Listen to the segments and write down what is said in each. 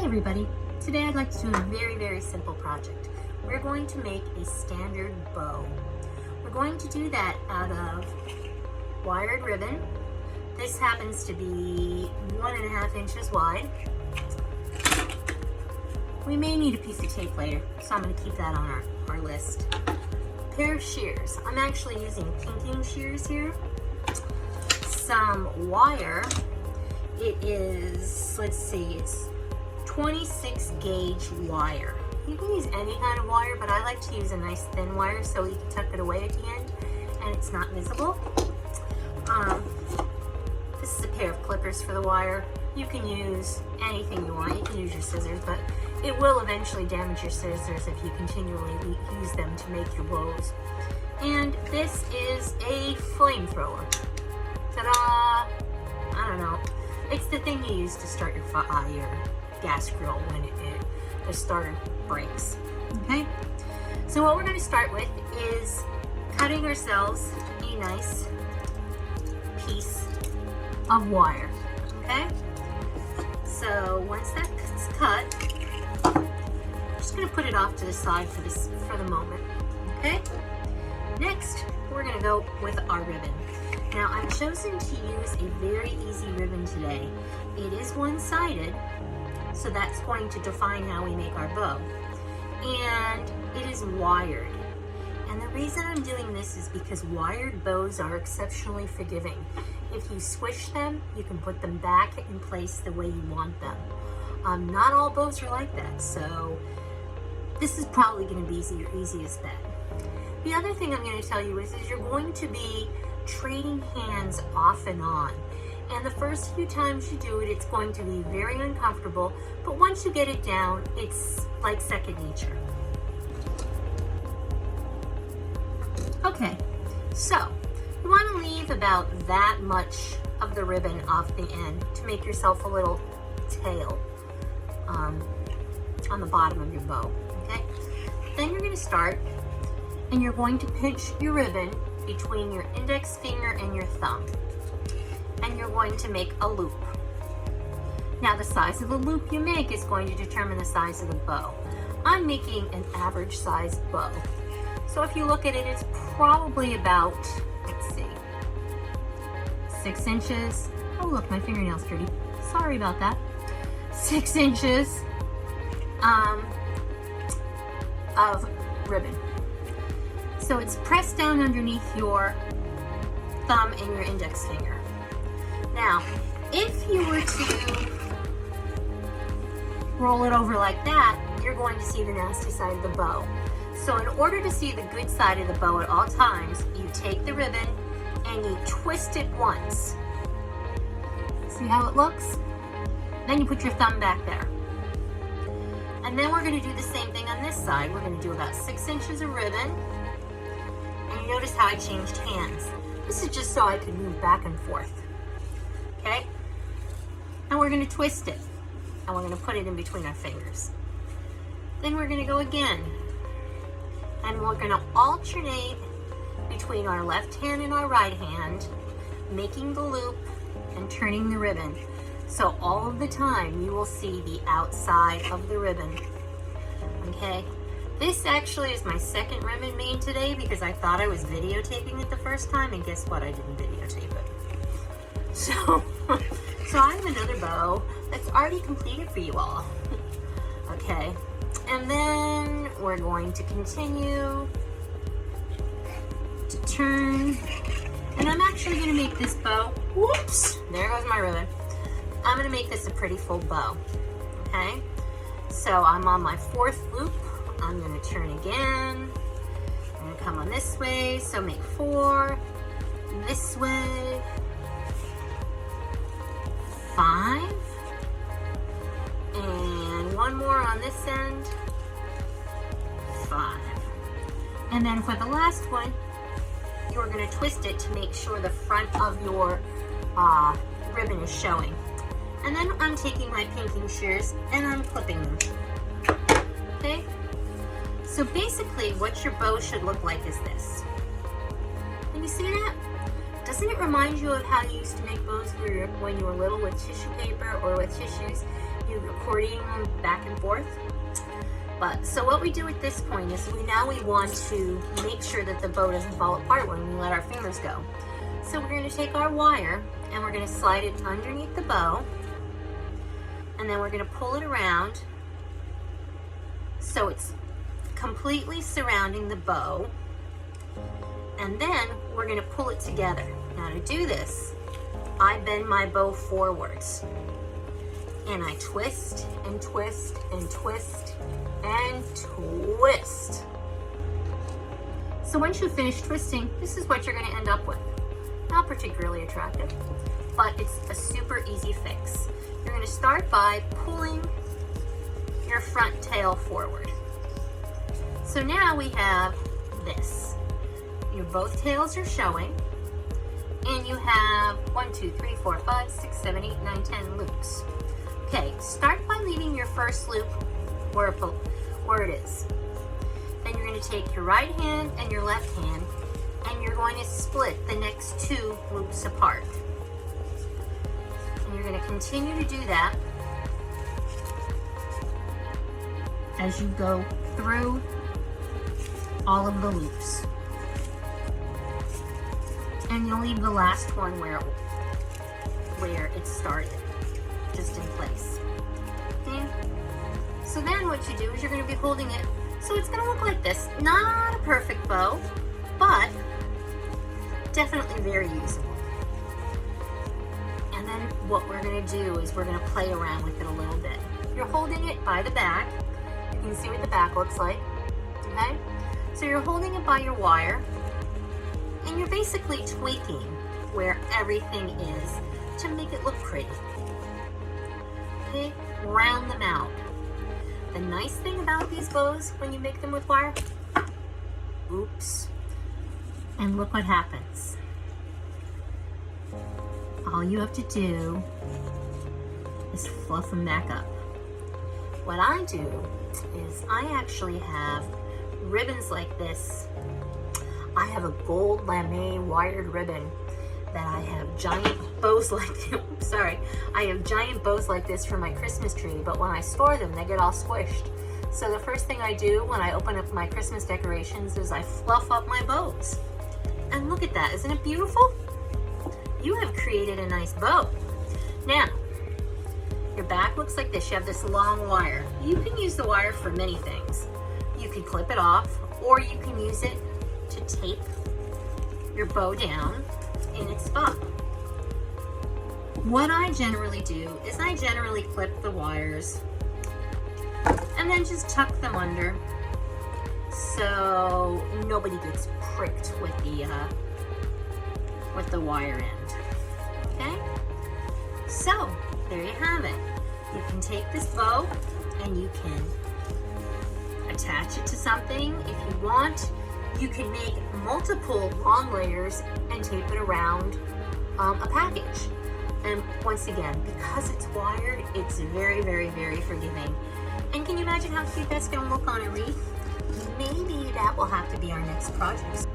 everybody, today I'd like to do a very simple project. We're going to make a standard bow. We're going to do that out of wired ribbon. This happens to be 1.5 inches wide. We may need a piece of tape later, so I'm going to keep that on our list. A pair of shears. I'm actually using pinking shears here. Some wire. It is, let's see, it's 26 gauge wire. You can use any kind of wire, but I like to use a nice thin wire so you can tuck it away at the end and it's not visible. This is a pair of clippers for the wire. You can use anything you want. You can use your scissors, but it will eventually damage your scissors if you continually use them to make your bows. And this is a flamethrower. Ta-da! I don't know. It's the thing you use to start your gas grill when the starter breaks. Okay? So what we're going to start with is cutting ourselves a nice piece of wire. Okay? So once that's cut, I'm just going to put it off to the side for the moment. Okay? Next, we're going to go with our ribbon. Now, I've chosen to use a very easy ribbon today. It is one-sided, so that's going to define how we make our bow. And it is wired. And the reason I'm doing this is because wired bows are exceptionally forgiving. If you squish them, you can put them back in place the way you want them. Not all bows are like that, so this is probably going to be your easiest bet. The other thing I'm going to tell you is you're going to be trading hands off and on. And the first few times you do it, it's going to be very uncomfortable, but once you get it down, it's like second nature. Okay, so you want to leave about that much of the ribbon off the end to make yourself a little tail on the bottom of your bow, okay? Then you're going to start, and you're going to pinch your ribbon between your index finger and your thumb. And you're going to make a loop. Now the size of the loop you make is going to determine the size of the bow. I'm making an average sized bow. So if you look at it, it's probably about, let's see, 6 inches. Oh look, my fingernail's dirty. Sorry about that. 6 inches of ribbon. So it's pressed down underneath your thumb and your index finger. Now, if you were to roll it over like that, you're going to see the nasty side of the bow. So in order to see the good side of the bow at all times, you take the ribbon and you twist it once. See how it looks? Then you put your thumb back there. And then we're going to do the same thing on this side. We're going to do about 6 inches of ribbon. And you notice how I changed hands. This is just so I could move back and forth. Okay? And we're going to twist it. And we're going to put it in between our fingers. Then we're going to go again. And we're going to alternate between our left hand and our right hand, making the loop and turning the ribbon. So all of the time you will see the outside of the ribbon. Okay? This actually is my second ribbon made today because I thought I was videotaping it the first time, and guess what? I didn't videotape it. So I have another bow that's already completed for you all. Okay, and then we're going to continue to turn, and I'm actually going to make this bow, whoops, there goes my ribbon. I'm going to make this a pretty full bow, okay? So I'm on my 4th loop. I'm going to turn again. I'm going to come on this way, so make 4. This way. 5. And 1 more on this end. 5. And then for the last one, you're going to twist it to make sure the front of your ribbon is showing. And then I'm taking my pinking shears and I'm clipping them. Okay? So basically what your bow should look like is this. Can you see that? Doesn't it remind you of how you used to make bows when you were little with tissue paper or with tissues? you accordion them back and forth. But so what we do at this point is we want to make sure that the bow doesn't fall apart when we let our fingers go. So we're going to take our wire and we're going to slide it underneath the bow, and then we're going to pull it around so it's completely surrounding the bow, and then we're going to pull it together. Now to do this, I bend my bow forwards and I twist and twist and twist and twist. So once you finish twisting, this is what you're going to end up with. Not particularly attractive, but it's a super easy fix. You're going to start by pulling your front tail forward. So now we have this. Your both tails are showing, and you have 1, 2, 3, 4, 5, 6, 7, 8, 9, 10 loops. Okay, start by leaving your first loop where it is. Then you're going to take your right hand and your left hand, and you're going to split the next 2 loops apart. And you're going to continue to do that as you go through all of the loops. And you'll leave the last one where it started, just in place. Okay? So then what you do is you're going to be holding it, so it's going to look like this. Not a perfect bow, but definitely very usable. And then what we're going to do is we're going to play around with it a little bit. You're holding it by the back. You can see what the back looks like. Okay? So you're holding it by your wire, and you're basically tweaking where everything is to make it look pretty. Okay? Round them out. The nice thing about these bows when you make them with wire, oops, and look what happens. All you have to do is fluff them back up. What I do is I actually have ribbons like this. I have a gold lame wired ribbon that I have giant bows like I have giant bows like this for my Christmas tree, but when I store them, they get all squished. So the first thing I do when I open up my Christmas decorations is I fluff up my bows. And look at that, isn't it beautiful? You have created a nice bow. Now, your back looks like this. You have this long wire. You can use the wire for many things. You can clip it off, or you can use it to tape your bow down in its spot. What I generally do is I generally clip the wires and then just tuck them under so nobody gets pricked with the wire end. Okay? So there you have it. You can take this bow and you can attach it to something if you want. You can make multiple long layers and tape it around a package. And once again, because it's wired, it's very, very, very forgiving. And can you imagine how cute that's going to look on a wreath? Maybe that will have to be our next project.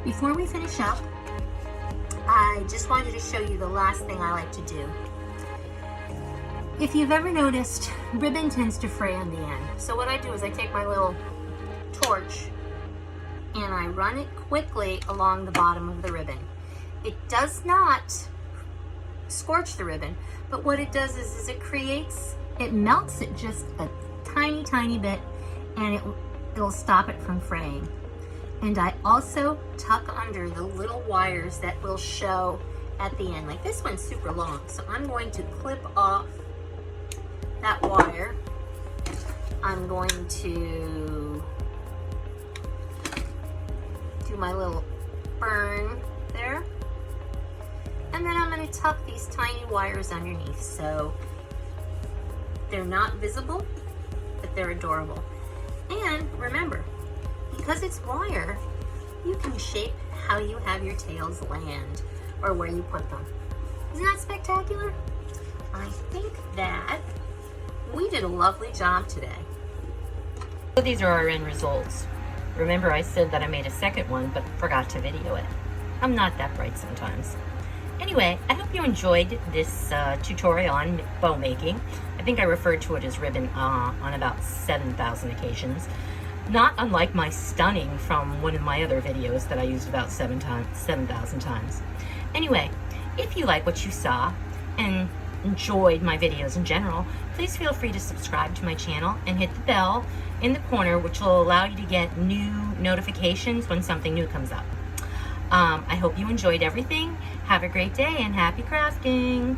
Before we finish up, I just wanted to show you the last thing I like to do. If you've ever noticed, ribbon tends to fray on the end. So what I do is I take my little torch and I run it quickly along the bottom of the ribbon. It does not scorch the ribbon, but what it does is it melts it just a tiny, tiny bit, and it'll stop it from fraying. And I also tuck under the little wires that will show at the end. Like this one's super long, so I'm going to clip off that wire. I'm going to do my little burn there. And then I'm going to tuck these tiny wires underneath so they're not visible, but they're adorable. And remember, because it's wire, you can shape how you have your tails land or where you put them. Isn't that spectacular? I think that we did a lovely job today. So these are our end results. Remember, I said that I made a second one, but forgot to video it. I'm not that bright sometimes. Anyway, I hope you enjoyed this tutorial on bow making. I think I referred to it as ribbon on about 7,000 occasions. Not unlike my stunning from one of my other videos that I used about 7,000 times. Anyway, if you like what you saw and enjoyed my videos in general, please feel free to subscribe to my channel and hit the bell in the corner, which will allow you to get new notifications when something new comes up. I hope you enjoyed everything. Have a great day and happy crafting!